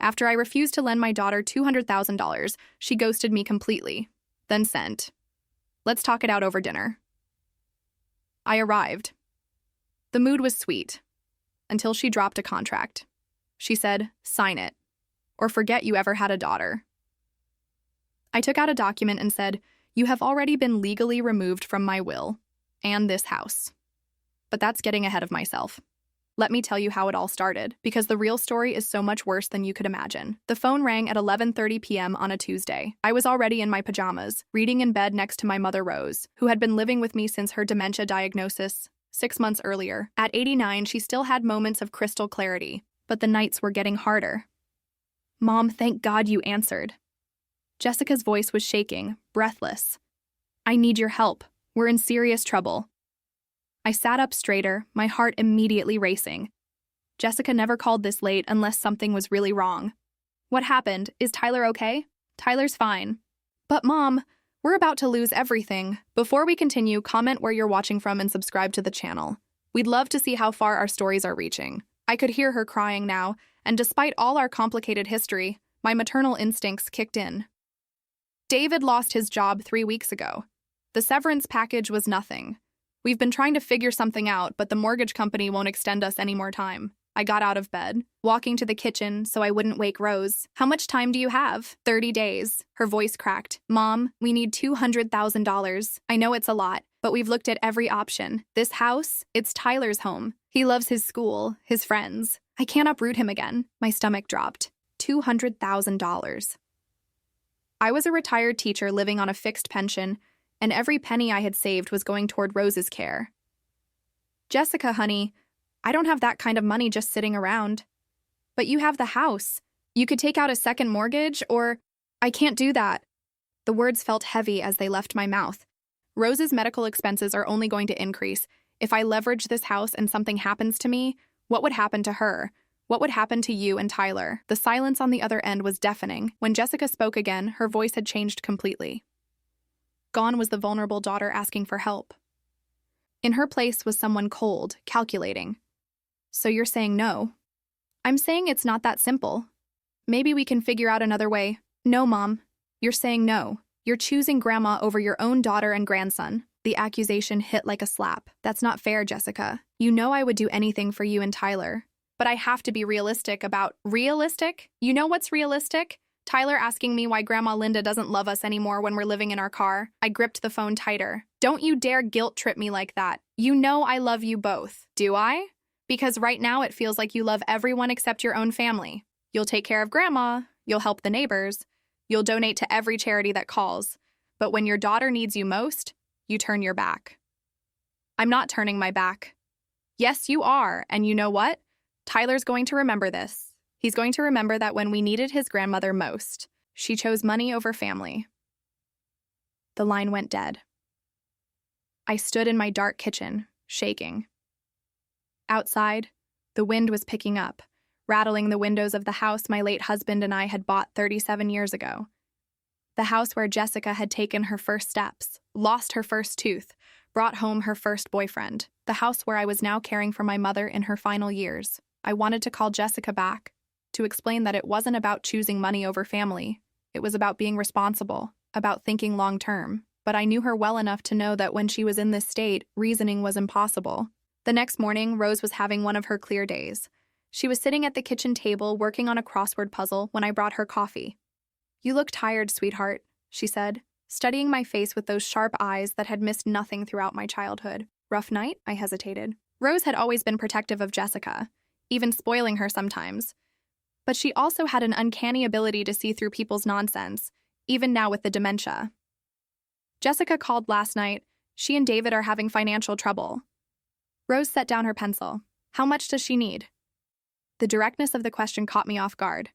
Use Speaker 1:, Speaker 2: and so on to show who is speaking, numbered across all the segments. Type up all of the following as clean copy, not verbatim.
Speaker 1: After I refused to lend my daughter $200,000, she ghosted me completely, then sent, "Let's talk it out over dinner." I arrived. The mood was sweet, until she dropped a contract. She said, "Sign it, or forget you ever had a daughter." I took out a document and said, "You have already been legally removed from my will and this house." But that's getting ahead of myself. Let me tell you how it all started, because the real story is so much worse than you could imagine. The phone rang at 11:30 p.m. on a Tuesday. I was already in my pajamas, reading in bed next to my mother Rose, who had been living with me since her dementia diagnosis 6 months earlier. At 89, she still had moments of crystal clarity, but the nights were getting harder. "Mom, thank God you answered." Jessica's voice was shaking, breathless. "I need your help. We're in serious trouble." I sat up straighter, my heart immediately racing. Jessica never called this late unless something was really wrong. "What happened? Is Tyler okay?" "Tyler's fine." "But Mom, we're about to lose everything." Before we continue, comment where you're watching from and subscribe to the channel. We'd love to see how far our stories are reaching. I could hear her crying now, and despite all our complicated history, my maternal instincts kicked in. David lost his job 3 weeks ago. The severance package was nothing. We've been trying to figure something out, but the mortgage company won't extend us any more time. I got out of bed, walking to the kitchen so I wouldn't wake Rose. "How much time do you have?" 30 days. Her voice cracked. "Mom, we need $200,000. I know it's a lot, but we've looked at every option. This house, it's Tyler's home. He loves his school, his friends. I can't uproot him again." My stomach dropped. $200,000. I was a retired teacher living on a fixed pension, and every penny I had saved was going toward Rose's care. "Jessica, honey, I don't have that kind of money just sitting around." "But you have the house. You could take out a second mortgage, or—" "I can't do that." The words felt heavy as they left my mouth. Rose's medical expenses are only going to increase. If I leverage this house and something happens to me, what would happen to her? What would happen to you and Tyler? The silence on the other end was deafening. When Jessica spoke again, her voice had changed completely. Gone was the vulnerable daughter asking for help. In her place was someone cold, calculating. "So you're saying no?" "I'm saying it's not that simple. Maybe we can figure out another way." "No, Mom. You're saying no. You're choosing Grandma over your own daughter and grandson." The accusation hit like a slap. "That's not fair, Jessica. You know I would do anything for you and Tyler. But I have to be realistic about—" "Realistic? You know what's realistic? Tyler asking me why Grandma Linda doesn't love us anymore when we're living in our car." I gripped the phone tighter. "Don't you dare guilt trip me like that. You know I love you both." "Do I? Because right now it feels like you love everyone except your own family. You'll take care of Grandma, you'll help the neighbors, you'll donate to every charity that calls. But when your daughter needs you most, you turn your back." "I'm not turning my back." "Yes, you are, and you know what? Tyler's going to remember this. He's going to remember that when we needed his grandmother most, she chose money over family." The line went dead. I stood in my dark kitchen, shaking. Outside, the wind was picking up, rattling the windows of the house my late husband and I had bought 37 years ago. The house where Jessica had taken her first steps, lost her first tooth, brought home her first boyfriend. The house where I was now caring for my mother in her final years. I wanted to call Jessica back, to explain that it wasn't about choosing money over family. It was about being responsible, about thinking long-term. But I knew her well enough to know that when she was in this state, reasoning was impossible. The next morning, Rose was having one of her clear days. She was sitting at the kitchen table working on a crossword puzzle when I brought her coffee. "You look tired, sweetheart," she said, studying my face with those sharp eyes that had missed nothing throughout my childhood. "Rough night?" I hesitated. Rose had always been protective of Jessica, even spoiling her sometimes. But she also had an uncanny ability to see through people's nonsense, even now with the dementia. "Jessica called last night. She and David are having financial trouble." Rose set down her pencil. "How much does she need?" The directness of the question caught me off guard.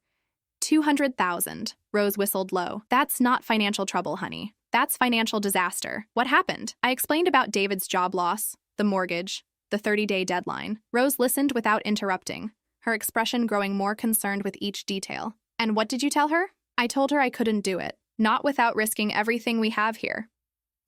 Speaker 1: 200,000. Rose whistled low. "That's not financial trouble, honey. That's financial disaster." "What happened?" I explained about David's job loss, the mortgage, the 30-day deadline. Rose listened without interrupting, her expression growing more concerned with each detail. "And what did you tell her?" "I told her I couldn't do it. Not without risking everything we have here."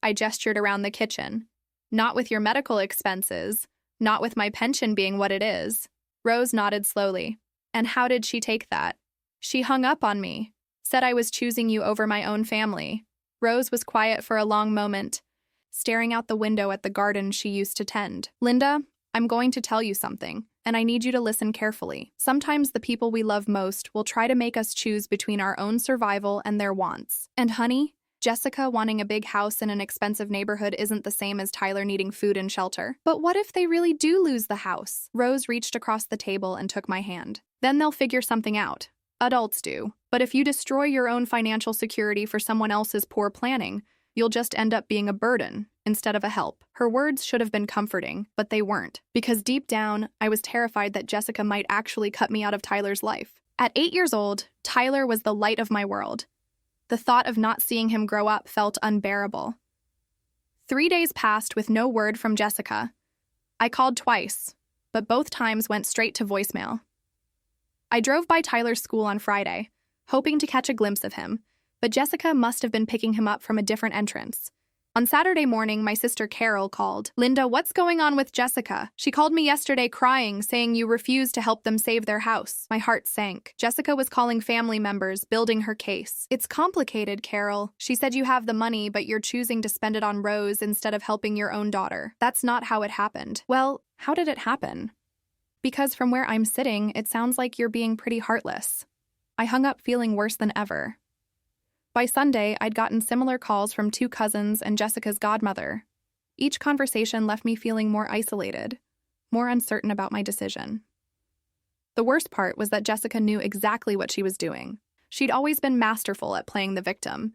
Speaker 1: I gestured around the kitchen. "Not with your medical expenses. Not with my pension being what it is." Rose nodded slowly. "And how did she take that?" She hung up on me, said I was choosing you over my own family. Rose was quiet for a long moment, staring out the window at the garden she used to tend. Linda, I'm going to tell you something, and I need you to listen carefully. Sometimes the people we love most will try to make us choose between our own survival and their wants. And honey, Jessica wanting a big house in an expensive neighborhood isn't the same as Tyler needing food and shelter. But what if they really do lose the house? Rose reached across the table and took my hand. Then they'll figure something out. Adults do. But if you destroy your own financial security for someone else's poor planning, you'll just end up being a burden instead of a help. Her words should have been comforting, but they weren't, because deep down, I was terrified that Jessica might actually cut me out of Tyler's life. At 8 years old, Tyler was the light of my world. The thought of not seeing him grow up felt unbearable. 3 days passed with no word from Jessica. I called twice, but both times went straight to voicemail. I drove by Tyler's school on Friday, hoping to catch a glimpse of him, but Jessica must have been picking him up from a different entrance. On Saturday morning, my sister Carol called. Linda, what's going on with Jessica? She called me yesterday crying, saying you refused to help them save their house. My heart sank. Jessica was calling family members, building her case. It's complicated, Carol. She said you have the money, but you're choosing to spend it on Rose instead of helping your own daughter. That's not how it happened. Well, how did it happen? Because from where I'm sitting, it sounds like you're being pretty heartless. I hung up feeling worse than ever. By Sunday, I'd gotten similar calls from 2 cousins and Jessica's godmother. Each conversation left me feeling more isolated, more uncertain about my decision. The worst part was that Jessica knew exactly what she was doing. She'd always been masterful at playing the victim,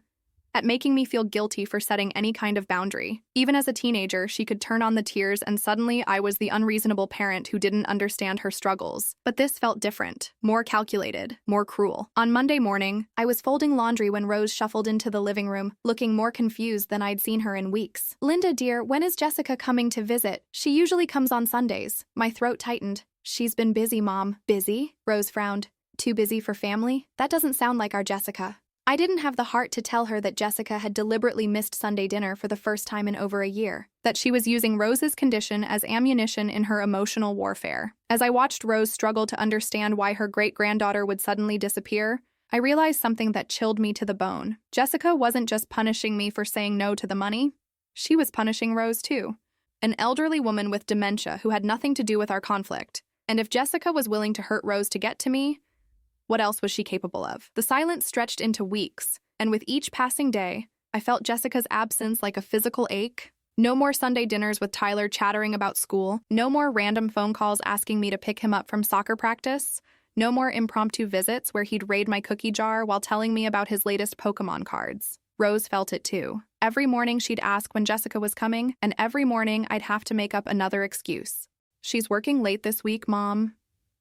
Speaker 1: at making me feel guilty for setting any kind of boundary. Even as a teenager, she could turn on the tears and suddenly I was the unreasonable parent who didn't understand her struggles. But this felt different, more calculated, more cruel. On Monday morning, I was folding laundry when Rose shuffled into the living room, looking more confused than I'd seen her in weeks. Linda, dear, when is Jessica coming to visit? She usually comes on Sundays. My throat tightened. She's been busy, Mom. Busy? Rose frowned. Too busy for family? That doesn't sound like our Jessica. I didn't have the heart to tell her that Jessica had deliberately missed Sunday dinner for the first time in over a year, that she was using Rose's condition as ammunition in her emotional warfare. As I watched Rose struggle to understand why her great-granddaughter would suddenly disappear, I realized something that chilled me to the bone. Jessica wasn't just punishing me for saying no to the money. She was punishing Rose too, an elderly woman with dementia who had nothing to do with our conflict. And if Jessica was willing to hurt Rose to get to me, what else was she capable of? The silence stretched into weeks, and with each passing day, I felt Jessica's absence like a physical ache. No more Sunday dinners with Tyler chattering about school. No more random phone calls asking me to pick him up from soccer practice. No more impromptu visits where he'd raid my cookie jar while telling me about his latest Pokemon cards. Rose felt it too. Every morning she'd ask when Jessica was coming, and every morning I'd have to make up another excuse. She's working late this week, Mom.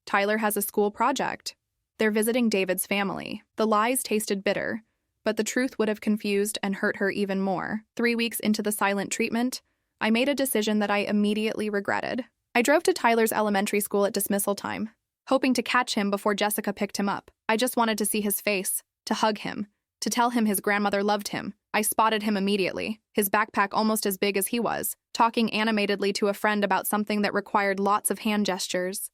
Speaker 1: Tyler has a school project. They're visiting David's family. The lies tasted bitter, but the truth would have confused and hurt her even more. 3 weeks into the silent treatment, I made a decision that I immediately regretted. I drove to Tyler's elementary school at dismissal time, hoping to catch him before Jessica picked him up. I just wanted to see his face, to hug him, to tell him his grandmother loved him. I spotted him immediately, his backpack almost as big as he was, talking animatedly to a friend about something that required lots of hand gestures.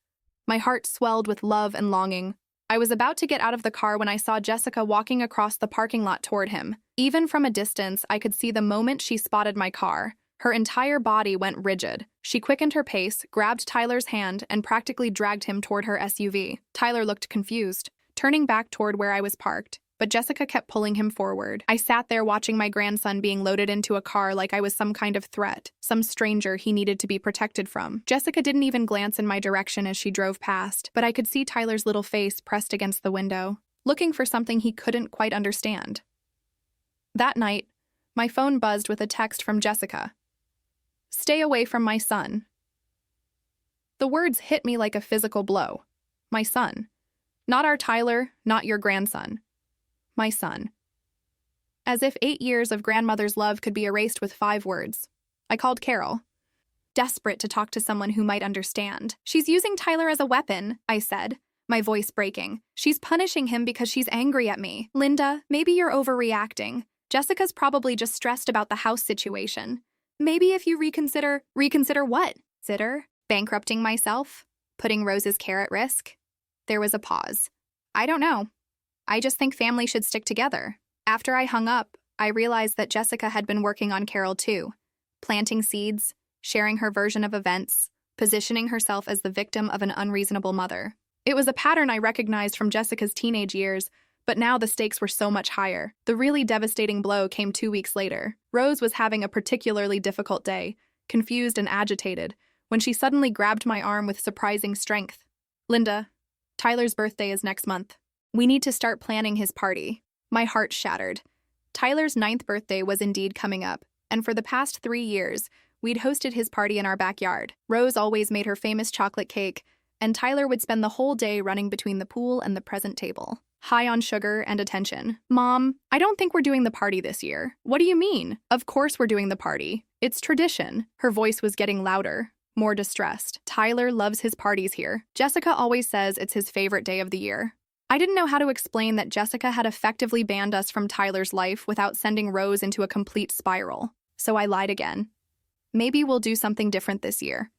Speaker 1: My heart swelled with love and longing. I was about to get out of the car when I saw Jessica walking across the parking lot toward him. Even from a distance, I could see the moment she spotted my car. Her entire body went rigid. She quickened her pace, grabbed Tyler's hand, and practically dragged him toward her SUV. Tyler looked confused, turning back toward where I was parked, but Jessica kept pulling him forward. I sat there watching my grandson being loaded into a car like I was some kind of threat, some stranger he needed to be protected from. Jessica didn't even glance in my direction as she drove past, but I could see Tyler's little face pressed against the window, looking for something he couldn't quite understand. That night, my phone buzzed with a text from Jessica. "Stay away from my son." The words hit me like a physical blow. My son. Not our Tyler, not your grandson. My son. As if 8 years of grandmother's love could be erased with 5 words. I called Carol, desperate to talk to someone who might understand. "She's using Tyler as a weapon," I said, my voice breaking. "She's punishing him because she's angry at me. Linda, maybe you're overreacting. Jessica's probably just stressed about the house situation. Maybe if you reconsider what? Consider bankrupting myself? Putting Rose's care at risk?" There was a pause. "I don't know. I just think family should stick together. After I hung up, I realized that Jessica had been working on Carol too, planting seeds, sharing her version of events, positioning herself as the victim of an unreasonable mother. It was a pattern I recognized from Jessica's teenage years, but now the stakes were so much higher. The really devastating blow came 2 weeks later. Rose was having a particularly difficult day, confused and agitated, when she suddenly grabbed my arm with surprising strength. Linda, Tyler's birthday is next month. We need to start planning his party. My heart shattered. Tyler's 9th birthday was indeed coming up, and for the past 3 years, we'd hosted his party in our backyard. Rose always made her famous chocolate cake, and Tyler would spend the whole day running between the pool and the present table, high on sugar and attention. Mom, I don't think we're doing the party this year. What do you mean? Of course we're doing the party. It's tradition. Her voice was getting louder, more distressed. Tyler loves his parties here. Jessica always says it's his favorite day of the year. I didn't know how to explain that Jessica had effectively banned us from Tyler's life without sending Rose into a complete spiral. So I lied again. Maybe we'll do something different this year.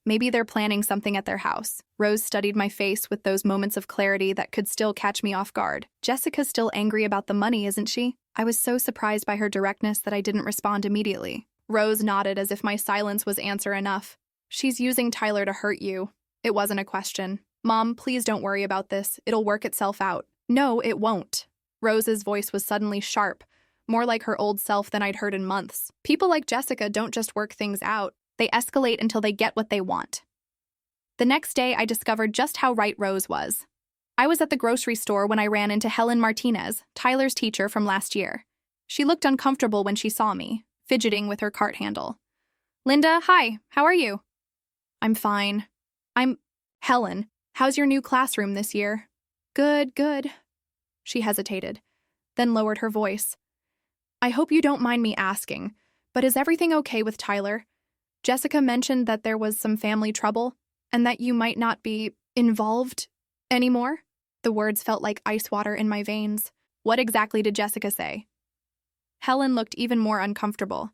Speaker 1: Maybe they're planning something at their house. Rose studied my face with those moments of clarity that could still catch me off guard. Jessica's still angry about the money, isn't she? I was so surprised by her directness that I didn't respond immediately. Rose nodded as if my silence was answer enough. She's using Tyler to hurt you. It wasn't a question. Mom, please don't worry about this. It'll work itself out. No, it won't. Rose's voice was suddenly sharp, more like her old self than I'd heard in months. People like Jessica don't just work things out. They escalate until they get what they want. The next day, I discovered just how right Rose was. I was at the grocery store when I ran into Helen Martinez, Tyler's teacher from last year. She looked uncomfortable when she saw me, fidgeting with her cart handle. Linda, hi, how are you? I'm fine. Helen, how's your new classroom this year? Good, good. She hesitated, then lowered her voice. I hope you don't mind me asking, but is everything okay with Tyler? Jessica mentioned that there was some family trouble and that you might not be involved anymore. The words felt like ice water in my veins. What exactly did Jessica say? Helen looked even more uncomfortable.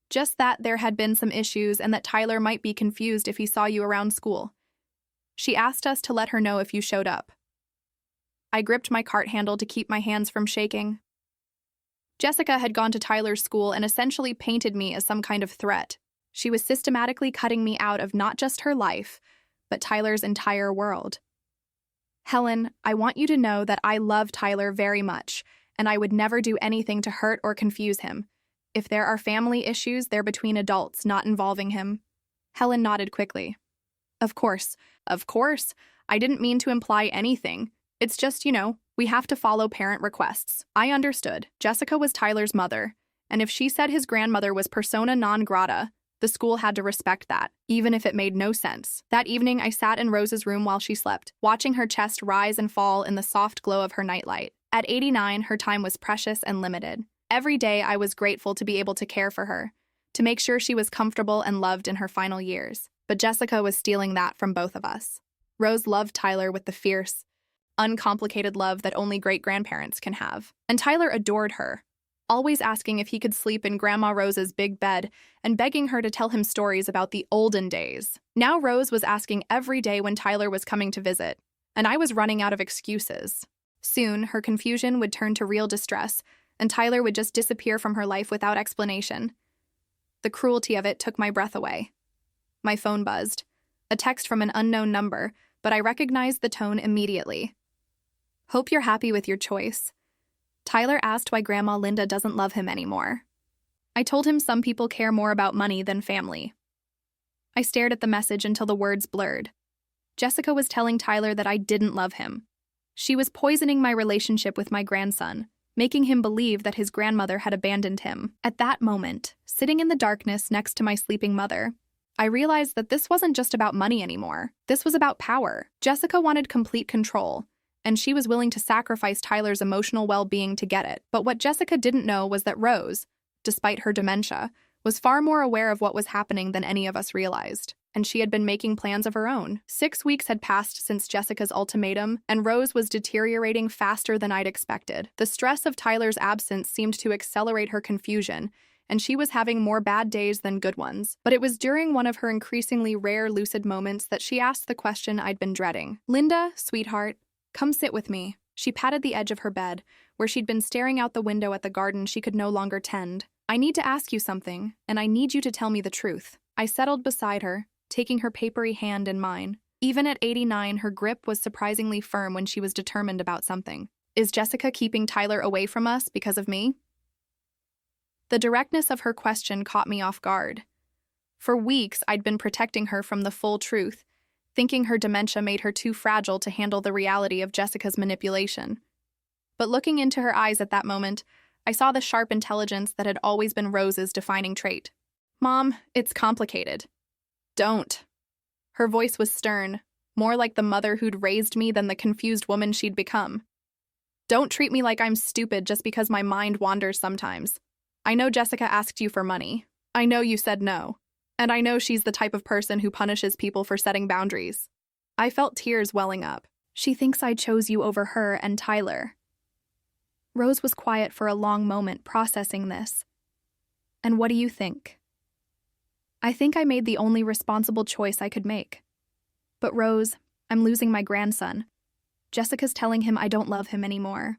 Speaker 1: Just that there had been some issues and that Tyler might be confused if he saw you around school. She asked us to let her know if you showed up. I gripped my cart handle to keep my hands from shaking. Jessica had gone to Tyler's school and essentially painted me as some kind of threat. She was systematically cutting me out of not just her life, but Tyler's entire world. Helen, I want you to know that I love Tyler very much, and I would never do anything to hurt or confuse him. If there are family issues, they're between adults, not involving him. Helen nodded quickly. Of course. I didn't mean to imply anything. It's just, we have to follow parent requests. I understood. Jessica was Tyler's mother, and if she said his grandmother was persona non grata, the school had to respect that, even if it made no sense. That evening, I sat in Rose's room while she slept, watching her chest rise and fall in the soft glow of her nightlight. At 89, her time was precious and limited. Every day, I was grateful to be able to care for her, to make sure she was comfortable and loved in her final years. But Jessica was stealing that from both of us. Rose loved Tyler with the fierce, uncomplicated love that only great-grandparents can have. And Tyler adored her, always asking if he could sleep in Grandma Rose's big bed and begging her to tell him stories about the olden days. Now Rose was asking every day when Tyler was coming to visit, and I was running out of excuses. Soon, her confusion would turn to real distress, and Tyler would just disappear from her life without explanation. The cruelty of it took my breath away. My phone buzzed. A text from an unknown number, but I recognized the tone immediately. Hope you're happy with your choice. Tyler asked why Grandma Linda doesn't love him anymore. I told him some people care more about money than family. I stared at the message until the words blurred. Jessica was telling Tyler that I didn't love him. She was poisoning my relationship with my grandson, making him believe that his grandmother had abandoned him. At that moment, sitting in the darkness next to my sleeping mother, I realized that this wasn't just about money anymore. This was about power. Jessica wanted complete control, and she was willing to sacrifice Tyler's emotional well-being to get it. But what Jessica didn't know was that Rose, despite her dementia, was far more aware of what was happening than any of us realized, and she had been making plans of her own. 6 weeks had passed since Jessica's ultimatum, and Rose was deteriorating faster than I'd expected. The stress of Tyler's absence seemed to accelerate her confusion, and she was having more bad days than good ones. But it was during one of her increasingly rare lucid moments that she asked the question I'd been dreading. Linda, sweetheart, come sit with me. She patted the edge of her bed, where she'd been staring out the window at the garden she could no longer tend. I need to ask you something, and I need you to tell me the truth. I settled beside her, taking her papery hand in mine. Even at 89, her grip was surprisingly firm when she was determined about something. Is Jessica keeping Tyler away from us because of me? The directness of her question caught me off guard. For weeks, I'd been protecting her from the full truth, thinking her dementia made her too fragile to handle the reality of Jessica's manipulation. But looking into her eyes at that moment, I saw the sharp intelligence that had always been Rose's defining trait. Mom, it's complicated. Don't. Her voice was stern, more like the mother who'd raised me than the confused woman she'd become. Don't treat me like I'm stupid just because my mind wanders sometimes. I know Jessica asked you for money. I know you said no. And I know she's the type of person who punishes people for setting boundaries. I felt tears welling up. She thinks I chose you over her and Tyler. Rose was quiet for a long moment, processing this. And what do you think? I think I made the only responsible choice I could make. But Rose, I'm losing my grandson. Jessica's telling him I don't love him anymore.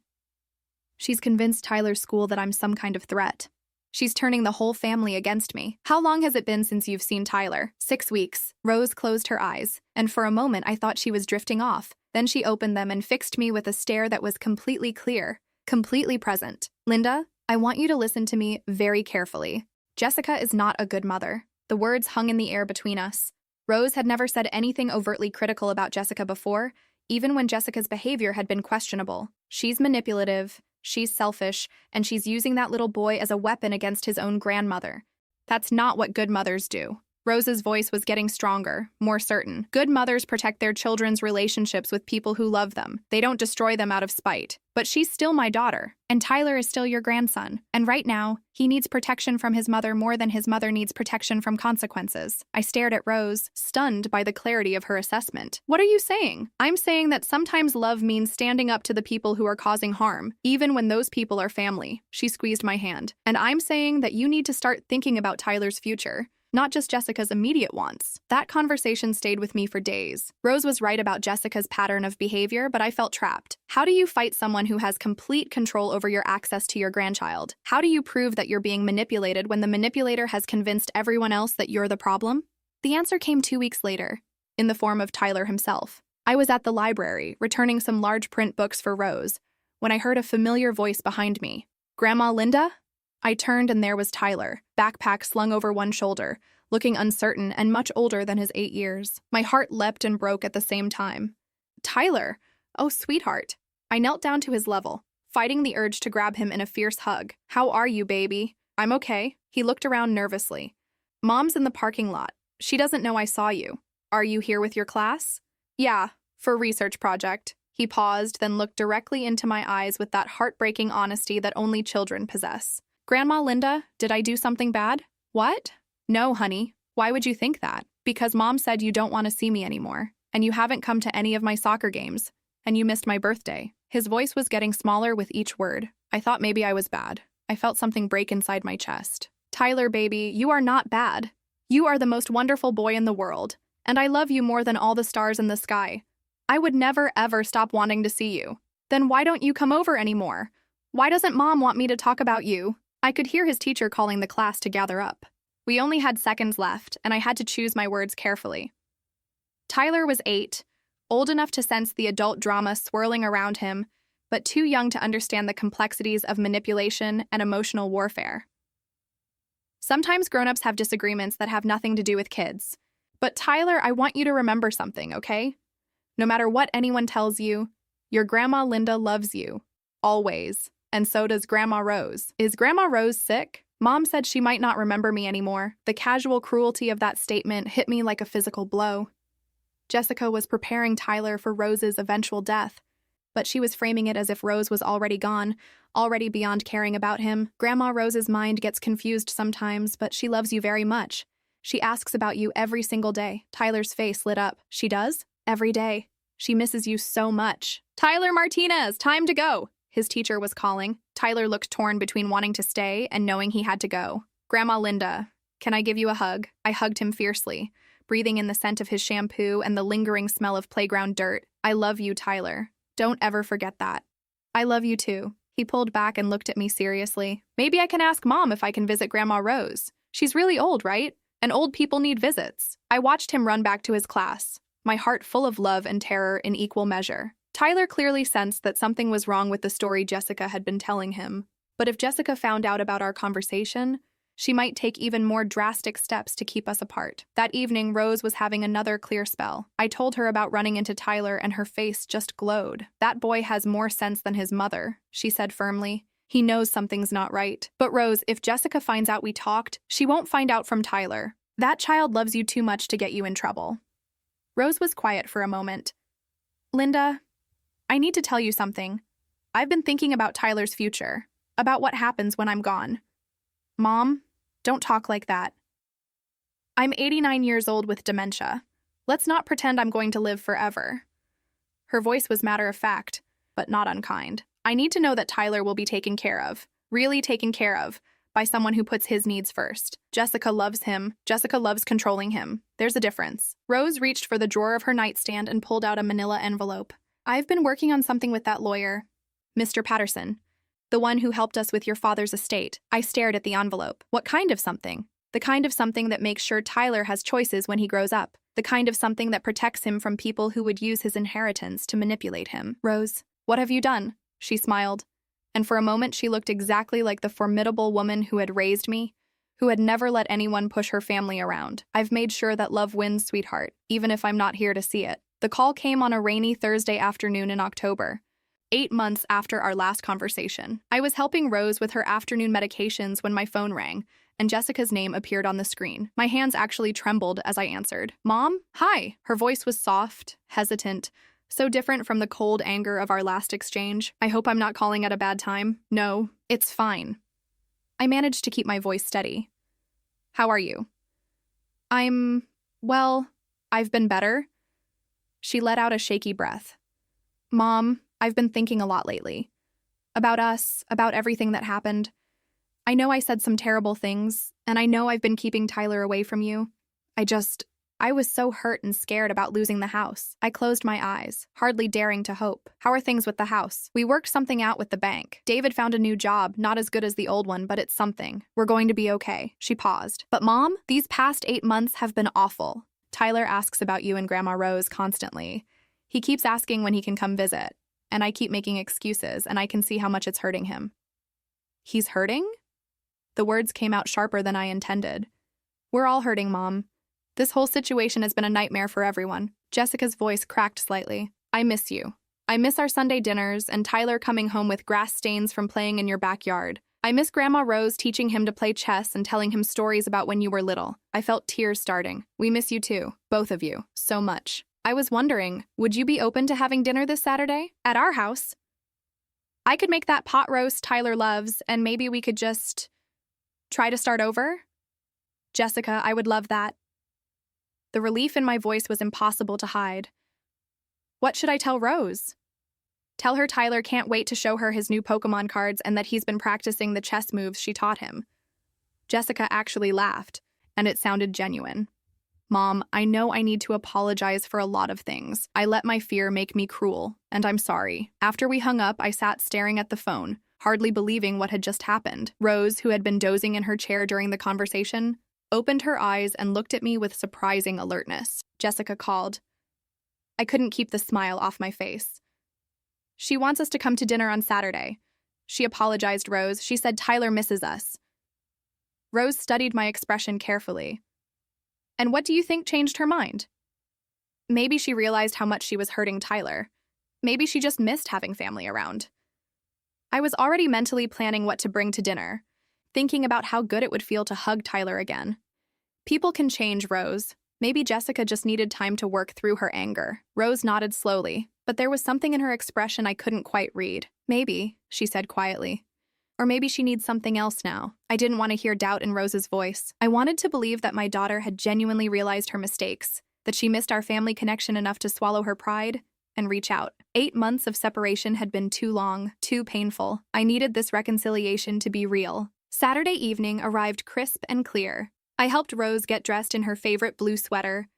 Speaker 1: She's convinced Tyler's school that I'm some kind of threat. She's turning the whole family against me. How long has it been since you've seen Tyler? 6 weeks. Rose closed her eyes, and for a moment I thought she was drifting off. Then she opened them and fixed me with a stare that was completely clear, completely present. Linda, I want you to listen to me very carefully. Jessica is not a good mother. The words hung in the air between us. Rose had never said anything overtly critical about Jessica before, even when Jessica's behavior had been questionable. She's manipulative, she's selfish, and she's using that little boy as a weapon against his own grandmother. That's not what good mothers do. Rose's voice was getting stronger, more certain. Good mothers protect their children's relationships with people who love them. They don't destroy them out of spite. But she's still my daughter, and Tyler is still your grandson. And right now, he needs protection from his mother more than his mother needs protection from consequences. I stared at Rose, stunned by the clarity of her assessment. What are you saying? I'm saying that sometimes love means standing up to the people who are causing harm, even when those people are family. She squeezed my hand. And I'm saying that you need to start thinking about Tyler's future, not just Jessica's immediate wants. That conversation stayed with me for days. Rose was right about Jessica's pattern of behavior, but I felt trapped. How do you fight someone who has complete control over your access to your grandchild? How do you prove that you're being manipulated when the manipulator has convinced everyone else that you're the problem? The answer came 2 weeks later, in the form of Tyler himself. I was at the library, returning some large print books for Rose, when I heard a familiar voice behind me. Grandma Linda? I turned and there was Tyler, backpack slung over one shoulder, looking uncertain and much older than his 8 years. My heart leapt and broke at the same time. Tyler! Oh, sweetheart. I knelt down to his level, fighting the urge to grab him in a fierce hug. How are you, baby? I'm okay. He looked around nervously. Mom's in the parking lot. She doesn't know I saw you. Are you here with your class? Yeah, for research project. He paused, then looked directly into my eyes with that heartbreaking honesty that only children possess. Grandma Linda, did I do something bad? What? No, honey. Why would you think that? Because Mom said you don't want to see me anymore, and you haven't come to any of my soccer games, and you missed my birthday. His voice was getting smaller with each word. I thought maybe I was bad. I felt something break inside my chest. Tyler, baby, you are not bad. You are the most wonderful boy in the world, and I love you more than all the stars in the sky. I would never, ever stop wanting to see you. Then why don't you come over anymore? Why doesn't Mom want me to talk about you? I could hear his teacher calling the class to gather up. We only had seconds left, and I had to choose my words carefully. Tyler was 8, old enough to sense the adult drama swirling around him, but too young to understand the complexities of manipulation and emotional warfare. Sometimes grown-ups have disagreements that have nothing to do with kids. But Tyler, I want you to remember something, okay? No matter what anyone tells you, your Grandma Linda loves you. Always. And so does Grandma Rose. Is Grandma Rose sick? Mom said she might not remember me anymore. The casual cruelty of that statement hit me like a physical blow. Jessica was preparing Tyler for Rose's eventual death, but she was framing it as if Rose was already gone, already beyond caring about him. Grandma Rose's mind gets confused sometimes, but she loves you very much. She asks about you every single day. Tyler's face lit up. She does? Every day. She misses you so much. Tyler Martinez, time to go! His teacher was calling. Tyler looked torn between wanting to stay and knowing he had to go. Grandma Linda, can I give you a hug? I hugged him fiercely, breathing in the scent of his shampoo and the lingering smell of playground dirt. I love you, Tyler. Don't ever forget that. I love you too. He pulled back and looked at me seriously. Maybe I can ask Mom if I can visit Grandma Rose. She's really old, right? And old people need visits. I watched him run back to his class, my heart full of love and terror in equal measure. Tyler clearly sensed that something was wrong with the story Jessica had been telling him. But if Jessica found out about our conversation, she might take even more drastic steps to keep us apart. That evening, Rose was having another clear spell. I told her about running into Tyler and her face just glowed. That boy has more sense than his mother, she said firmly. He knows something's not right. But Rose, if Jessica finds out we talked, she won't find out from Tyler. That child loves you too much to get you in trouble. Rose was quiet for a moment. Linda, I need to tell you something. I've been thinking about Tyler's future, about what happens when I'm gone. Mom, don't talk like that. I'm 89 years old with dementia. Let's not pretend I'm going to live forever. Her voice was matter of fact, but not unkind. I need to know that Tyler will be taken care of, really taken care of, by someone who puts his needs first. Jessica loves him. Jessica loves controlling him. There's a difference. Rose reached for the drawer of her nightstand and pulled out a manila envelope. I've been working on something with that lawyer, Mr. Patterson, the one who helped us with your father's estate. I stared at the envelope. What kind of something? The kind of something that makes sure Tyler has choices when he grows up. The kind of something that protects him from people who would use his inheritance to manipulate him. Rose, what have you done? She smiled. And for a moment she looked exactly like the formidable woman who had raised me, who had never let anyone push her family around. I've made sure that love wins, sweetheart, even if I'm not here to see it. The call came on a rainy Thursday afternoon in October, 8 months after our last conversation. I was helping Rose with her afternoon medications when my phone rang, and Jessica's name appeared on the screen. My hands actually trembled as I answered. Mom? Hi. Her voice was soft, hesitant, so different from the cold anger of our last exchange. I hope I'm not calling at a bad time. No, it's fine. I managed to keep my voice steady. How are you? Well, I've been better. She let out a shaky breath. Mom, I've been thinking a lot lately. About us, about everything that happened. I know I said some terrible things, and I know I've been keeping Tyler away from you. I was so hurt and scared about losing the house. I closed my eyes, hardly daring to hope. How are things with the house? We worked something out with the bank. David found a new job, not as good as the old one, but it's something. We're going to be okay. She paused. But Mom, these past 8 months have been awful. Tyler asks about you and Grandma Rose constantly. He keeps asking when he can come visit, and I keep making excuses, and I can see how much it's hurting him. He's hurting? The words came out sharper than I intended. We're all hurting, Mom. This whole situation has been a nightmare for everyone. Jessica's voice cracked slightly. I miss you. I miss our Sunday dinners and Tyler coming home with grass stains from playing in your backyard. I miss Grandma Rose teaching him to play chess and telling him stories about when you were little. I felt tears starting. We miss you too, both of you, so much. I was wondering, would you be open to having dinner this Saturday? At our house? I could make that pot roast Tyler loves, and maybe we could just try to start over? Jessica, I would love that. The relief in my voice was impossible to hide. What should I tell Rose? Tell her Tyler can't wait to show her his new Pokemon cards and that he's been practicing the chess moves she taught him. Jessica actually laughed, and it sounded genuine. Mom, I know I need to apologize for a lot of things. I let my fear make me cruel, and I'm sorry. After we hung up, I sat staring at the phone, hardly believing what had just happened. Rose, who had been dozing in her chair during the conversation, opened her eyes and looked at me with surprising alertness. Jessica called. I couldn't keep the smile off my face. She wants us to come to dinner on Saturday. She apologized, Rose. She said Tyler misses us. Rose studied my expression carefully. And what do you think changed her mind? Maybe she realized how much she was hurting Tyler. Maybe she just missed having family around. I was already mentally planning what to bring to dinner, thinking about how good it would feel to hug Tyler again. People can change, Rose. Maybe Jessica just needed time to work through her anger. Rose nodded slowly, but there was something in her expression I couldn't quite read. Maybe, she said quietly. Or maybe she needs something else now. I didn't want to hear doubt in Rose's voice. I wanted to believe that my daughter had genuinely realized her mistakes, that she missed our family connection enough to swallow her pride and reach out. 8 months of separation had been too long, too painful. I needed this reconciliation to be real. Saturday evening arrived crisp and clear. I helped Rose get dressed in her favorite blue sweater,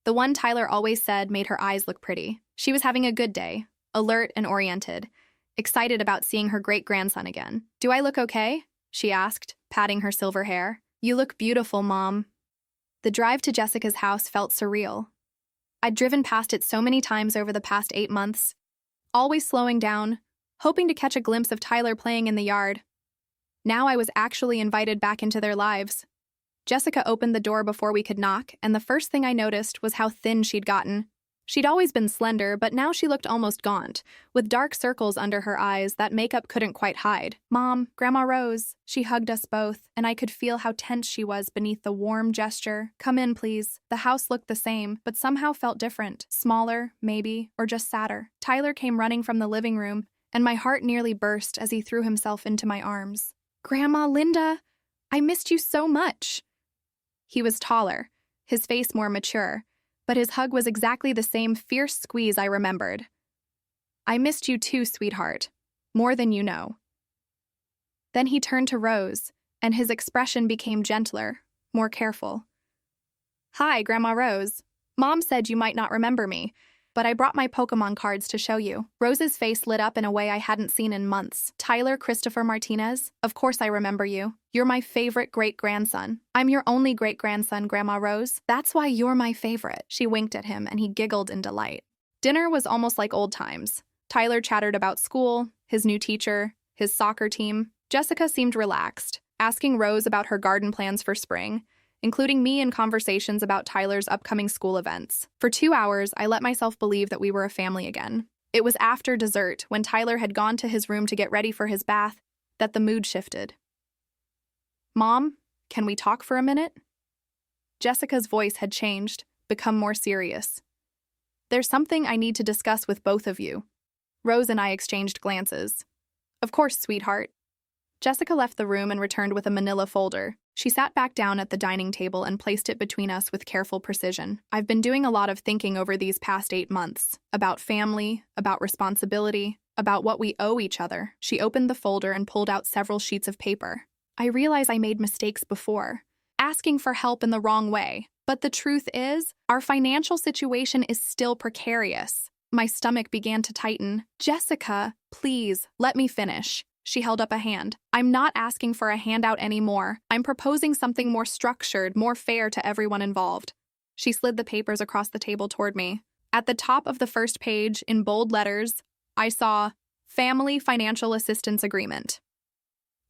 Speaker 1: the one Tyler always said made her eyes look pretty. She was having a good day, alert and oriented, excited about seeing her great-grandson again. "Do I look okay?" she asked, patting her silver hair. "You look beautiful, Mom." The drive to Jessica's house felt surreal. I'd driven past it so many times over the past 8 months, always slowing down, hoping to catch a glimpse of Tyler playing in the yard. Now I was actually invited back into their lives. Jessica opened the door before we could knock, and the first thing I noticed was how thin she'd gotten. She'd always been slender, but now she looked almost gaunt, with dark circles under her eyes that makeup couldn't quite hide. "Mom, Grandma Rose." She hugged us both, and I could feel how tense she was beneath the warm gesture. "Come in, please." The house looked the same, but somehow felt different. Smaller, maybe, or just sadder. Tyler came running from the living room, and my heart nearly burst as he threw himself into my arms. "Grandma Linda, I missed you so much." He was taller, his face more mature, but his hug was exactly the same fierce squeeze I remembered. "I missed you too, sweetheart. More than you know." Then he turned to Rose, and his expression became gentler, more careful. "Hi, Grandma Rose. Mom said you might not remember me, but I brought my Pokemon cards to show you." Rose's face lit up in a way I hadn't seen in months. "Tyler Christopher Martinez? Of course I remember you. You're my favorite great-grandson." "I'm your only great-grandson, Grandma Rose. That's why you're my favorite." She winked at him, and he giggled in delight. Dinner was almost like old times. Tyler chattered about school, his new teacher, his soccer team. Jessica seemed relaxed, asking Rose about her garden plans for spring, including me in conversations about Tyler's upcoming school events. For 2 hours, I let myself believe that we were a family again. It was after dessert, when Tyler had gone to his room to get ready for his bath, that the mood shifted. "Mom, can we talk for a minute?" Jessica's voice had changed, become more serious. "There's something I need to discuss with both of you." Rose and I exchanged glances. "Of course, sweetheart." Jessica left the room and returned with a manila folder. She sat back down at the dining table and placed it between us with careful precision. "I've been doing a lot of thinking over these past 8 months. About family, about responsibility, about what we owe each other." She opened the folder and pulled out several sheets of paper. "I realize I made mistakes before, asking for help in the wrong way. But the truth is, our financial situation is still precarious." My stomach began to tighten. "Jessica, please, let me finish." She held up a hand. "I'm not asking for a handout anymore. I'm proposing something more structured, more fair to everyone involved." She slid the papers across the table toward me. At the top of the first page, in bold letters, I saw Family Financial Assistance Agreement.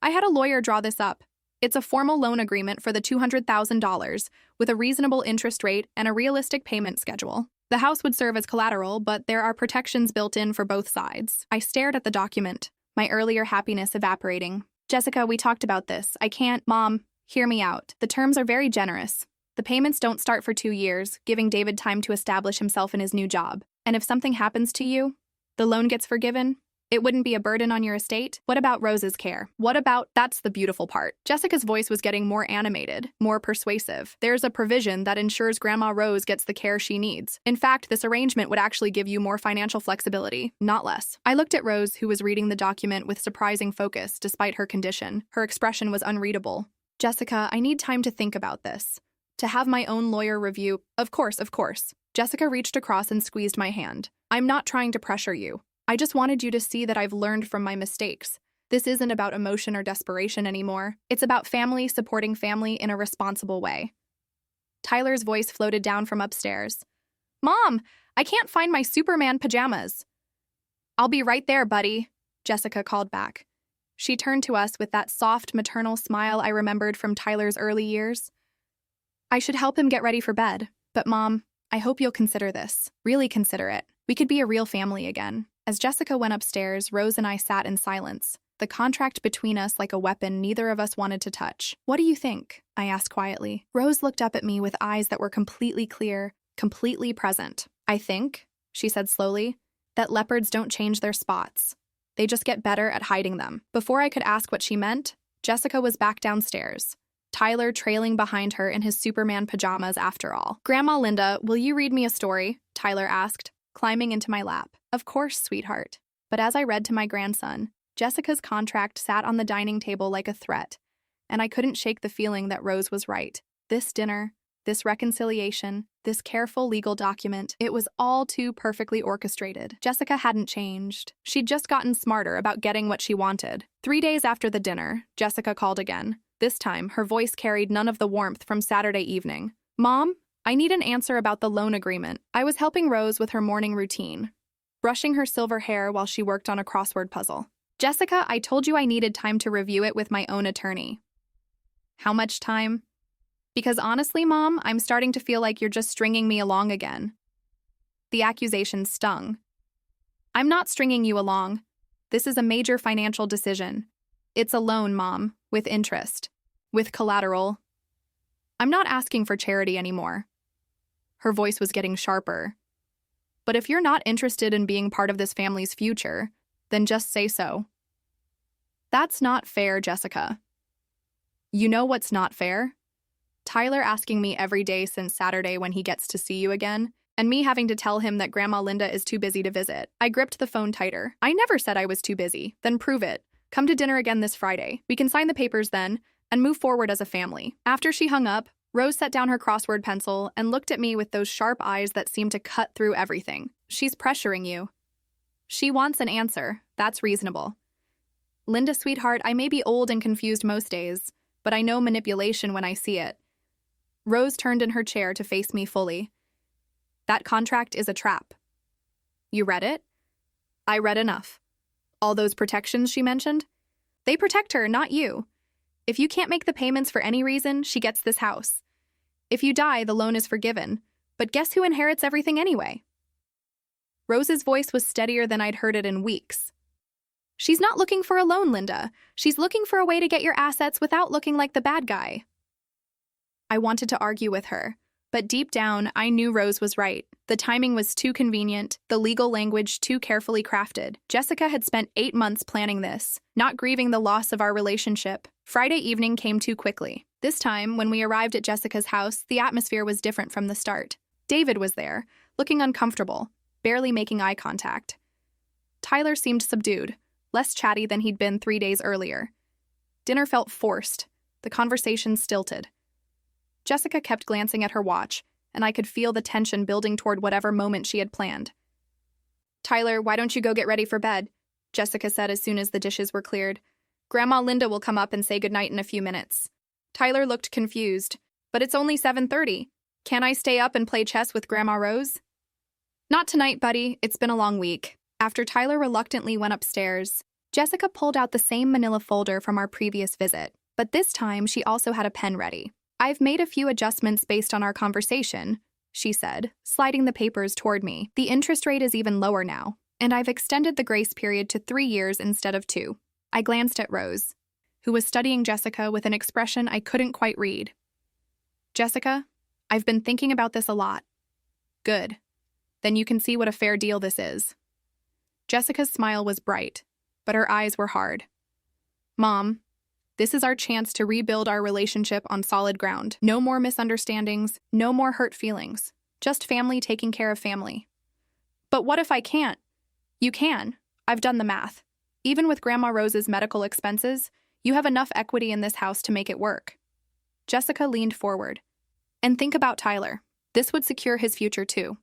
Speaker 1: I had a lawyer draw this up. It's a formal loan agreement for the $200,000 with a reasonable interest rate and a realistic payment schedule. The house would serve as collateral, but there are protections built in for both sides. I stared at the document, my earlier happiness evaporating. "Jessica, we talked about this. I can't." "Mom, hear me out. The terms are very generous. The payments don't start for 2 years, giving David time to establish himself in his new job. And if something happens to you, the loan gets forgiven. It wouldn't be a burden on your estate. What about Rose's care? What about—" That's the beautiful part. Jessica's voice was getting more animated, more persuasive. "There's a provision that ensures Grandma Rose gets the care she needs. In fact, this arrangement would actually give you more financial flexibility, not less." I looked at Rose, who was reading the document with surprising focus despite her condition. Her expression was unreadable. "Jessica, I need time to think about this. To have my own lawyer review—" Of course, of course." Jessica reached across and squeezed my hand. "I'm not trying to pressure you. I just wanted you to see that I've learned from my mistakes. This isn't about emotion or desperation anymore. It's about family supporting family in a responsible way." Tyler's voice floated down from upstairs. "Mom, I can't find my Superman pajamas." "I'll be right there, buddy," Jessica called back. She turned to us with that soft maternal smile I remembered from Tyler's early years. "I should help him get ready for bed, but Mom, I hope you'll consider this. Really consider it. We could be a real family again." As Jessica went upstairs, Rose and I sat in silence, the contract between us like a weapon neither of us wanted to touch. "What do you think?" I asked quietly. Rose looked up at me with eyes that were completely clear, completely present. "I think," she said slowly, "that leopards don't change their spots. They just get better at hiding them." Before I could ask what she meant, Jessica was back downstairs, Tyler trailing behind her in his Superman pajamas after all. "Grandma Linda, will you read me a story?" Tyler asked, climbing into my lap. "Of course, sweetheart." But as I read to my grandson, Jessica's contract sat on the dining table like a threat, and I couldn't shake the feeling that Rose was right. This dinner, this reconciliation, this careful legal document, it was all too perfectly orchestrated. Jessica hadn't changed. She'd just gotten smarter about getting what she wanted. 3 days after the dinner, Jessica called again. This time, her voice carried none of the warmth from Saturday evening. "Mom, I need an answer about the loan agreement." I was helping Rose with her morning routine, brushing her silver hair while she worked on a crossword puzzle. "Jessica, I told you I needed time to review it with my own attorney." "How much time?" "Because honestly, Mom, I'm starting to feel like you're just stringing me along again." The accusation stung. "I'm not stringing you along. This is a major financial decision. It's a loan, Mom, with interest, with collateral. I'm not asking for charity anymore." Her voice was getting sharper. "But if you're not interested in being part of this family's future, then just say so." "That's not fair, Jessica." "You know what's not fair? Tyler asking me every day since Saturday when he gets to see you again, and me having to tell him that Grandma Linda is too busy to visit." I gripped the phone tighter. "I never said I was too busy. Then prove it. Come to dinner again this Friday. We can sign the papers then, and move forward as a family." After she hung up, Rose set down her crossword pencil and looked at me with those sharp eyes that seemed to cut through everything. "She's pressuring you. She wants an answer. That's reasonable. Linda, sweetheart, I may be old and confused most days, but I know manipulation when I see it." Rose turned in her chair to face me fully. "That contract is a trap." "You read it?" "I read enough. All those protections she mentioned? They protect her, not you. If you can't make the payments for any reason, she gets this house. If you die, the loan is forgiven. But guess who inherits everything anyway?" Rose's voice was steadier than I'd heard it in weeks. "She's not looking for a loan, Linda. She's looking for a way to get your assets without looking like the bad guy." I wanted to argue with her, but deep down, I knew Rose was right. The timing was too convenient, the legal language too carefully crafted. Jessica had spent 8 months planning this, not grieving the loss of our relationship. Friday evening came too quickly. This time, when we arrived at Jessica's house, the atmosphere was different from the start. David was there, looking uncomfortable, barely making eye contact. Tyler seemed subdued, less chatty than he'd been 3 days earlier. Dinner felt forced, the conversation stilted. Jessica kept glancing at her watch, and I could feel the tension building toward whatever moment she had planned. "Tyler, why don't you go get ready for bed?" Jessica said as soon as the dishes were cleared. "Grandma Linda will come up and say goodnight in a few minutes." Tyler looked confused. "But it's only 7:30. Can I stay up and play chess with Grandma Rose?" "Not tonight, buddy. It's been a long week." After Tyler reluctantly went upstairs, Jessica pulled out the same manila folder from our previous visit, but this time she also had a pen ready. "I've made a few adjustments based on our conversation," she said, sliding the papers toward me. "The interest rate is even lower now, and I've extended the grace period to 3 years instead of 2. I glanced at Rose, who was studying Jessica with an expression I couldn't quite read. "Jessica, I've been thinking about this a lot." "Good. Then you can see what a fair deal this is." Jessica's smile was bright, but her eyes were hard. "Mom, this is our chance to rebuild our relationship on solid ground. No more misunderstandings, no more hurt feelings. Just family taking care of family." "But what if I can't?" "You can. I've done the math. Even with Grandma Rose's medical expenses, you have enough equity in this house to make it work." Jessica leaned forward. "And think about Tyler. This would secure his future too.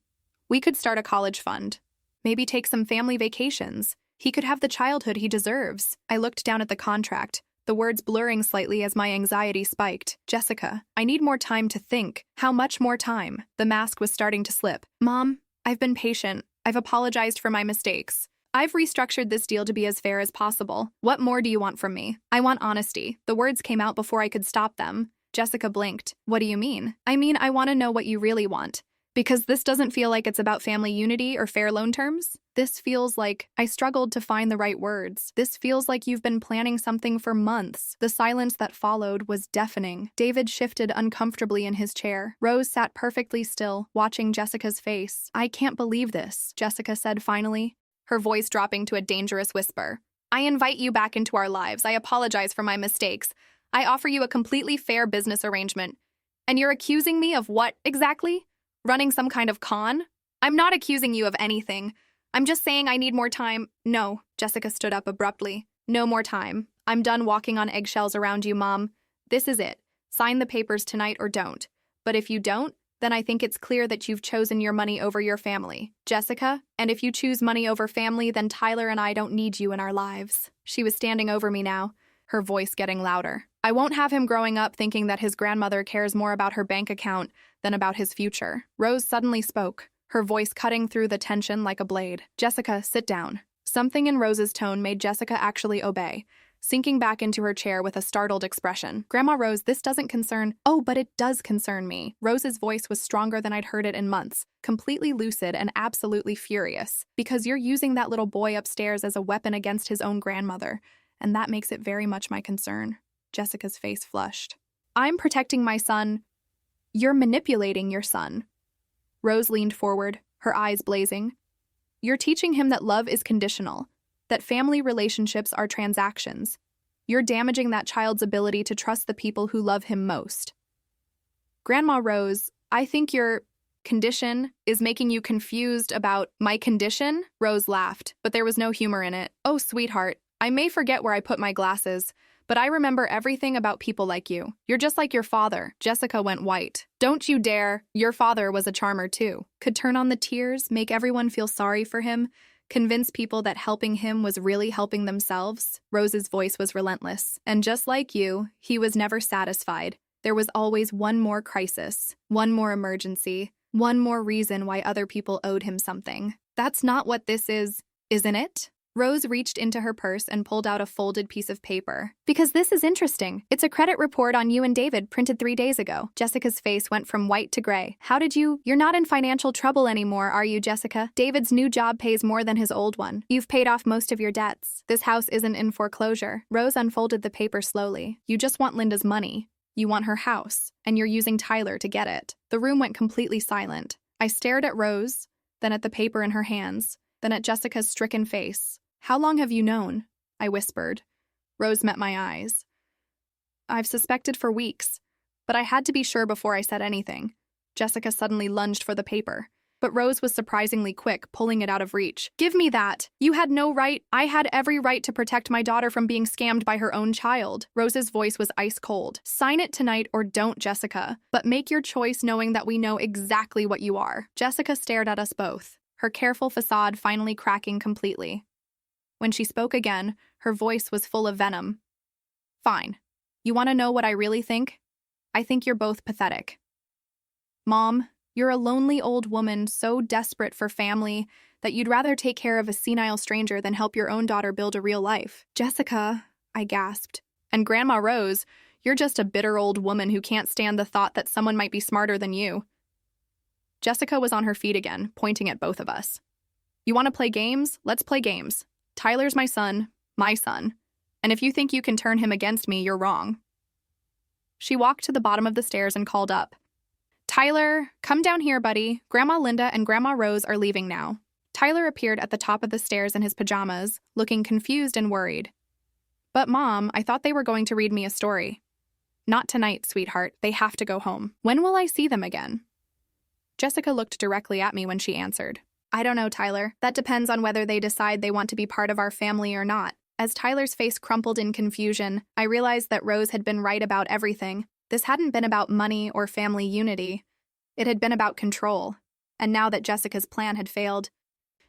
Speaker 1: We could start a college fund. Maybe take some family vacations. He could have the childhood he deserves." I looked down at the contract, the words blurring slightly as my anxiety spiked. "Jessica, I need more time to think." "How much more time?" The mask was starting to slip. "Mom, I've been patient. I've apologized for my mistakes. I've restructured this deal to be as fair as possible. What more do you want from me?" "I want honesty." The words came out before I could stop them. Jessica blinked. "What do you mean?" "I mean, I want to know what you really want. Because this doesn't feel like it's about family unity or fair loan terms. This feels like—" I struggled to find the right words. "This feels like you've been planning something for months." The silence that followed was deafening. David shifted uncomfortably in his chair. Rose sat perfectly still, watching Jessica's face. "I can't believe this," Jessica said finally, her voice dropping to a dangerous whisper. "I invite you back into our lives. I apologize for my mistakes. I offer you a completely fair business arrangement. And you're accusing me of what exactly? Running some kind of con? I'm not accusing you of anything. I'm just saying I need more time." "No," Jessica stood up abruptly. "No more time. I'm done walking on eggshells around you, Mom. This is it. Sign the papers tonight or don't. But if you don't, then I think it's clear that you've chosen your money over your family, Jessica, and if you choose money over family, then Tyler and I don't need you in our lives. She was standing over me now, her voice getting louder. I won't have him growing up thinking that his grandmother cares more about her bank account than about his future. Rose suddenly spoke, her voice cutting through the tension like a blade. Jessica, sit down. Something in Rose's tone made Jessica actually obey, sinking back into her chair with a startled expression. Grandma Rose, this doesn't concern— Oh, but it does concern me. Rose's voice was stronger than I'd heard it in months, completely lucid and absolutely furious. Because you're using that little boy upstairs as a weapon against his own grandmother, and that makes it very much my concern. Jessica's face flushed. I'm protecting my son. You're manipulating your son. Rose leaned forward, her eyes blazing. You're teaching him that love is conditional, that family relationships are transactions. You're damaging that child's ability to trust the people who love him most. Grandma Rose, I think your condition is making you confused about my condition? Rose laughed, but there was no humor in it. Oh, sweetheart, I may forget where I put my glasses, but I remember everything about people like you. You're just like your father. Jessica went white. Don't you dare. Your father was a charmer too. Could turn on the tears, make everyone feel sorry for him, convince people that helping him was really helping themselves. Rose's voice was relentless. And just like you, he was never satisfied. There was always one more crisis, one more emergency, one more reason why other people owed him something. That's not what this is, isn't it? Rose reached into her purse and pulled out a folded piece of paper. Because this is interesting. It's a credit report on you and David printed 3 days ago. Jessica's face went from white to gray. How did you— You're not in financial trouble anymore, are you, Jessica? David's new job pays more than his old one. You've paid off most of your debts. This house isn't in foreclosure. Rose unfolded the paper slowly. You just want Linda's money. You want her house. And you're using Tyler to get it. The room went completely silent. I stared at Rose, then at the paper in her hands, then at Jessica's stricken face. How long have you known? I whispered. Rose met my eyes. I've suspected for weeks, but I had to be sure before I said anything. Jessica suddenly lunged for the paper, but Rose was surprisingly quick, pulling it out of reach. Give me that! You had no right— I had every right to protect my daughter from being scammed by her own child. Rose's voice was ice cold. Sign it tonight or don't, Jessica, but make your choice knowing that we know exactly what you are. Jessica stared at us both, her careful facade finally cracking completely. When she spoke again, her voice was full of venom. Fine. You want to know what I really think? I think you're both pathetic. Mom, you're a lonely old woman so desperate for family that you'd rather take care of a senile stranger than help your own daughter build a real life. Jessica, I gasped. And Grandma Rose, you're just a bitter old woman who can't stand the thought that someone might be smarter than you. Jessica was on her feet again, pointing at both of us. You want to play games? Let's play games. Tyler's my son, and if you think you can turn him against me, you're wrong. She walked to the bottom of the stairs and called up. Tyler, come down here, buddy. Grandma Linda and Grandma Rose are leaving now. Tyler appeared at the top of the stairs in his pajamas, looking confused and worried. But Mom, I thought they were going to read me a story. Not tonight, sweetheart. They have to go home. When will I see them again? Jessica looked directly at me when she answered. I don't know, Tyler. That depends on whether they decide they want to be part of our family or not. As Tyler's face crumpled in confusion, I realized that Rose had been right about everything. This hadn't been about money or family unity. It had been about control. And now that Jessica's plan had failed,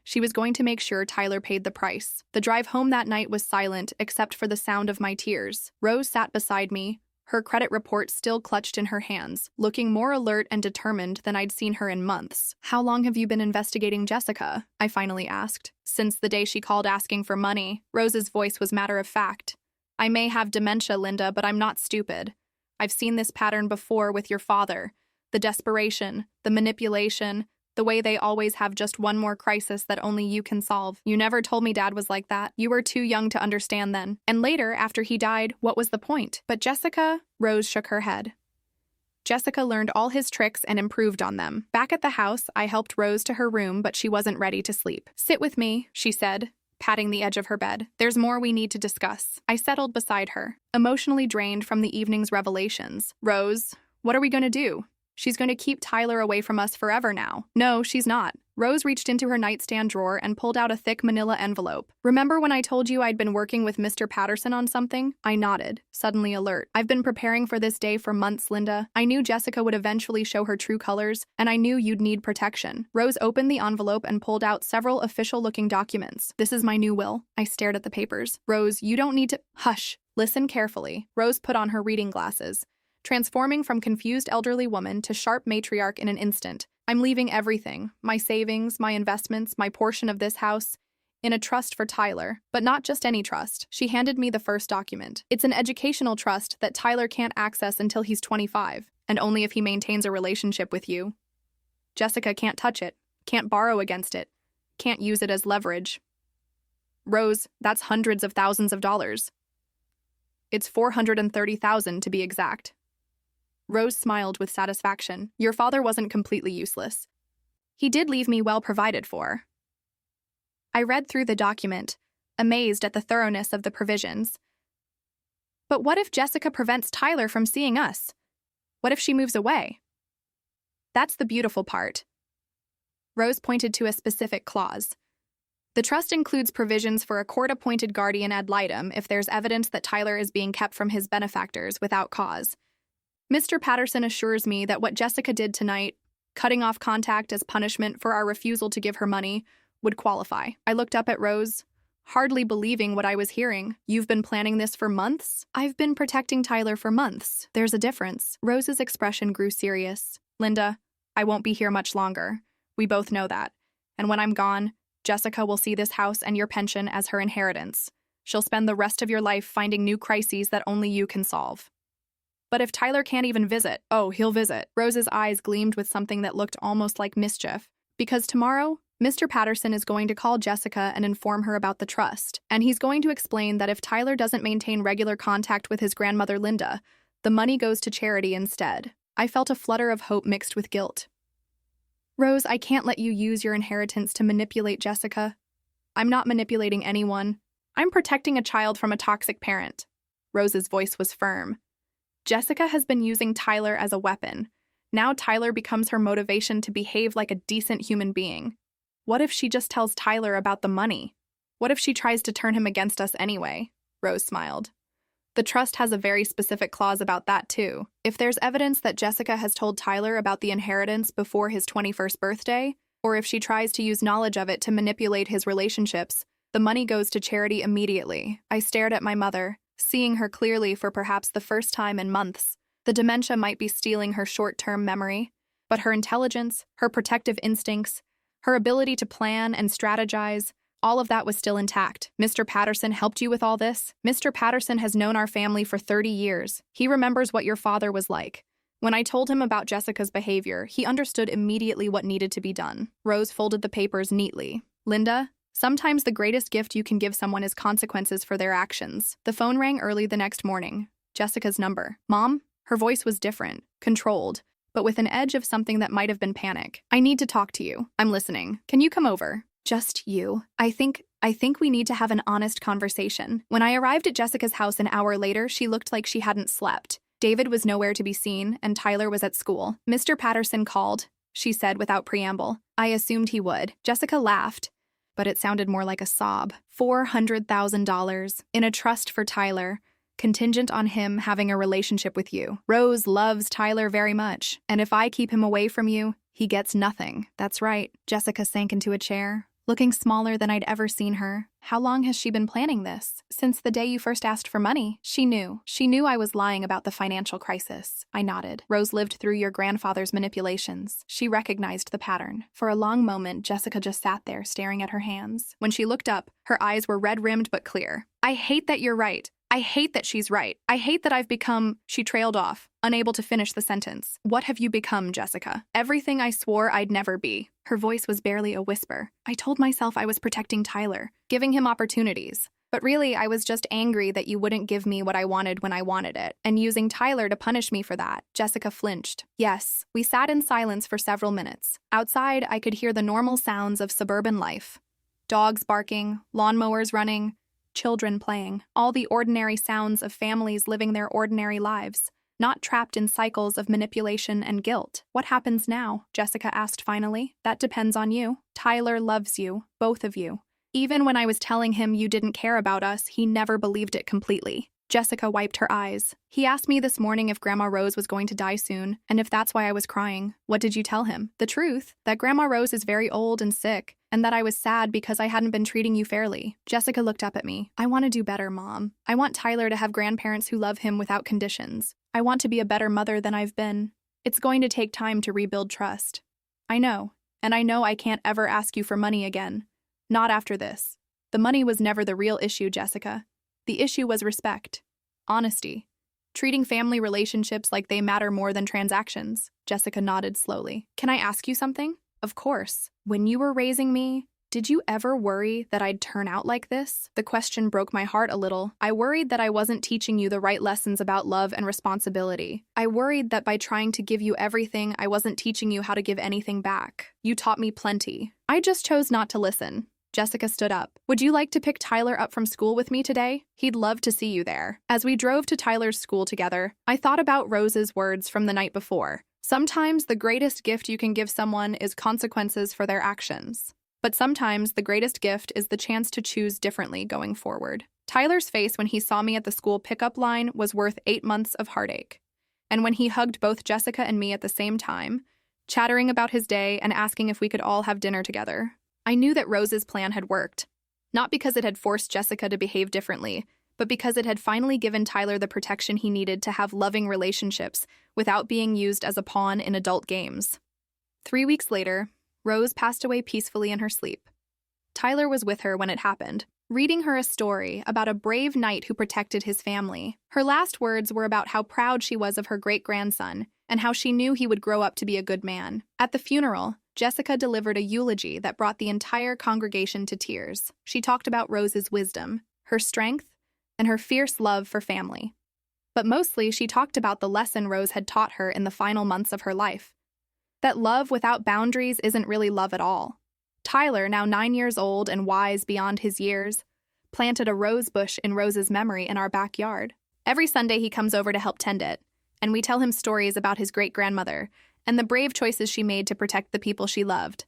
Speaker 1: she was going to make sure Tyler paid the price. The drive home that night was silent except for the sound of my tears. Rose sat beside me, her credit report still clutched in her hands, looking more alert and determined than I'd seen her in months. How long have you been investigating Jessica? I finally asked. Since the day she called asking for money. Rose's voice was matter of fact. I may have dementia, Linda, but I'm not stupid. I've seen this pattern before with your father. The desperation, the manipulation, the way they always have just one more crisis that only you can solve. You never told me Dad was like that. You were too young to understand then. And later, after he died, what was the point? But Jessica, Rose shook her head. Jessica learned all his tricks and improved on them. Back at the house, I helped Rose to her room, but she wasn't ready to sleep. Sit with me, she said, patting the edge of her bed. There's more we need to discuss. I settled beside her, emotionally drained from the evening's revelations. Rose, what are we going to do? She's going to keep Tyler away from us forever now. No, she's not. Rose reached into her nightstand drawer and pulled out a thick manila envelope. Remember when I told you I'd been working with Mr. Patterson on something? I nodded, suddenly alert. I've been preparing for this day for months, Linda. I knew Jessica would eventually show her true colors, and I knew you'd need protection. Rose opened the envelope and pulled out several official-looking documents. This is my new will. I stared at the papers. Rose, you don't need to— Hush. Listen carefully. Rose put on her reading glasses, transforming from confused elderly woman to sharp matriarch in an instant. I'm leaving everything, my savings, my investments, my portion of this house, in a trust for Tyler. But not just any trust. She handed me the first document. It's an educational trust that Tyler can't access until he's 25, and only if he maintains a relationship with you. Jessica can't touch it, can't borrow against it, can't use it as leverage. Rose, that's hundreds of thousands of dollars. It's $430,000 to be exact. Rose smiled with satisfaction. Your father wasn't completely useless. He did leave me well provided for. I read through the document, amazed at the thoroughness of the provisions. But what if Jessica prevents Tyler from seeing us? What if she moves away? That's the beautiful part. Rose pointed to a specific clause. The trust includes provisions for a court-appointed guardian ad litem if there's evidence that Tyler is being kept from his benefactors without cause. Mr. Patterson assures me that what Jessica did tonight, cutting off contact as punishment for our refusal to give her money, would qualify. I looked up at Rose, hardly believing what I was hearing. You've been planning this for months? I've been protecting Tyler for months. There's a difference. Rose's expression grew serious. Linda, I won't be here much longer. We both know that. And when I'm gone, Jessica will see this house and your pension as her inheritance. She'll spend the rest of your life finding new crises that only you can solve. But if Tyler can't even visit— Oh, he'll visit. Rose's eyes gleamed with something that looked almost like mischief. Because tomorrow, Mr. Patterson is going to call Jessica and inform her about the trust. And he's going to explain that if Tyler doesn't maintain regular contact with his grandmother Linda, the money goes to charity instead. I felt a flutter of hope mixed with guilt. Rose, I can't let you use your inheritance to manipulate Jessica. I'm not manipulating anyone. I'm protecting a child from a toxic parent. Rose's voice was firm. Jessica has been using Tyler as a weapon. Now Tyler becomes her motivation to behave like a decent human being. What if she just tells Tyler about the money? What if she tries to turn him against us anyway? Rose smiled. The trust has a very specific clause about that too. If there's evidence that Jessica has told Tyler about the inheritance before his 21st birthday, or if she tries to use knowledge of it to manipulate his relationships, the money goes to charity immediately. I stared at my mother, seeing her clearly for perhaps the first time in months. The dementia might be stealing her short-term memory, but her intelligence, her protective instincts, her ability to plan and strategize, all of that was still intact. Mr. Patterson helped you with all this? Mr. Patterson has known our family for 30 years. He remembers what your father was like. When I told him about Jessica's behavior, he understood immediately what needed to be done. Rose folded the papers neatly. Linda, sometimes the greatest gift you can give someone is consequences for their actions. The phone rang early the next morning. Jessica's number. Mom? Her voice was different, controlled, but with an edge of something that might have been panic. I need to talk to you. I'm listening. Can you come over? Just you. I think we need to have an honest conversation. When I arrived at Jessica's house an hour later, she looked like she hadn't slept. David was nowhere to be seen, and Tyler was at school. Mr. Patterson called, she said without preamble. I assumed he would. Jessica laughed, but it sounded more like a sob. $400,000 in a trust for Tyler, contingent on him having a relationship with you. Rose loves Tyler very much, and if I keep him away from you, he gets nothing. That's right. Jessica sank into a chair, looking smaller than I'd ever seen her. How long has she been planning this? Since the day you first asked for money. She knew. She knew I was lying about the financial crisis. I nodded. Rose lived through your grandfather's manipulations. She recognized the pattern. For a long moment, Jessica just sat there, staring at her hands. When she looked up, her eyes were red-rimmed but clear. I hate that you're right. I hate that she's right. I hate that I've become— She trailed off, unable to finish the sentence. What have you become, Jessica? Everything I swore I'd never be. Her voice was barely a whisper. I told myself I was protecting Tyler, giving him opportunities. But really, I was just angry that you wouldn't give me what I wanted when I wanted it, and using Tyler to punish me for that. Jessica flinched. Yes, we sat in silence for several minutes. Outside, I could hear the normal sounds of suburban life. Dogs barking, lawnmowers running, children playing, all the ordinary sounds of families living their ordinary lives. not trapped in cycles of manipulation and guilt. What happens now? Jessica asked finally. That depends on you. Tyler loves you, both of you. Even when I was telling him you didn't care about us, he never believed it completely. Jessica wiped her eyes. He asked me this morning if Grandma Rose was going to die soon, and if that's why I was crying. What did you tell him? The truth, that Grandma Rose is very old and sick, and that I was sad because I hadn't been treating you fairly. Jessica looked up at me. I want to do better, Mom. I want Tyler to have grandparents who love him without conditions. I want to be a better mother than I've been. It's going to take time to rebuild trust. I know, and I know I can't ever ask you for money again. Not after this. The money was never the real issue, Jessica. The issue was respect, honesty, treating family relationships like they matter more than transactions. Jessica nodded slowly. Can I ask you something? Of course. When you were raising me, did you ever worry that I'd turn out like this? The question broke my heart a little. I worried that I wasn't teaching you the right lessons about love and responsibility. I worried that by trying to give you everything, I wasn't teaching you how to give anything back. You taught me plenty. I just chose not to listen. Jessica stood up. Would you like to pick Tyler up from school with me today? He'd love to see you there. As we drove to Tyler's school together, I thought about Rose's words from the night before. Sometimes the greatest gift you can give someone is consequences for their actions. But sometimes the greatest gift is the chance to choose differently going forward. Tyler's face when he saw me at the school pickup line was worth 8 months of heartache. And when he hugged both Jessica and me at the same time, chattering about his day and asking if we could all have dinner together, I knew that Rose's plan had worked, not because it had forced Jessica to behave differently, but because it had finally given Tyler the protection he needed to have loving relationships without being used as a pawn in adult games. 3 weeks later, Rose passed away peacefully in her sleep. Tyler was with her when it happened, reading her a story about a brave knight who protected his family. Her last words were about how proud she was of her great-grandson and how she knew he would grow up to be a good man. At the funeral, Jessica delivered a eulogy that brought the entire congregation to tears. She talked about Rose's wisdom, her strength, and her fierce love for family. But mostly, she talked about the lesson Rose had taught her in the final months of her life. That love without boundaries isn't really love at all. Tyler, now 9 years old and wise beyond his years, planted a rose bush in Rose's memory in our backyard. Every Sunday, he comes over to help tend it, and we tell him stories about his great-grandmother and the brave choices she made to protect the people she loved.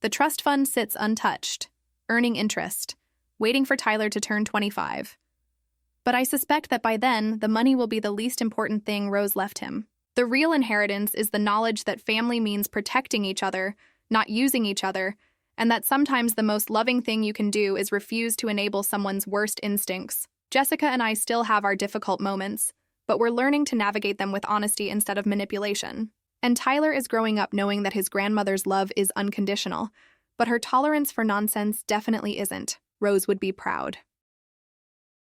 Speaker 1: The trust fund sits untouched, earning interest, waiting for Tyler to turn 25. But I suspect that by then, the money will be the least important thing Rose left him. The real inheritance is the knowledge that family means protecting each other, not using each other, and that sometimes the most loving thing you can do is refuse to enable someone's worst instincts. Jessica and I still have our difficult moments, but we're learning to navigate them with honesty instead of manipulation. And Tyler is growing up knowing that his grandmother's love is unconditional, but her tolerance for nonsense definitely isn't. Rose would be proud.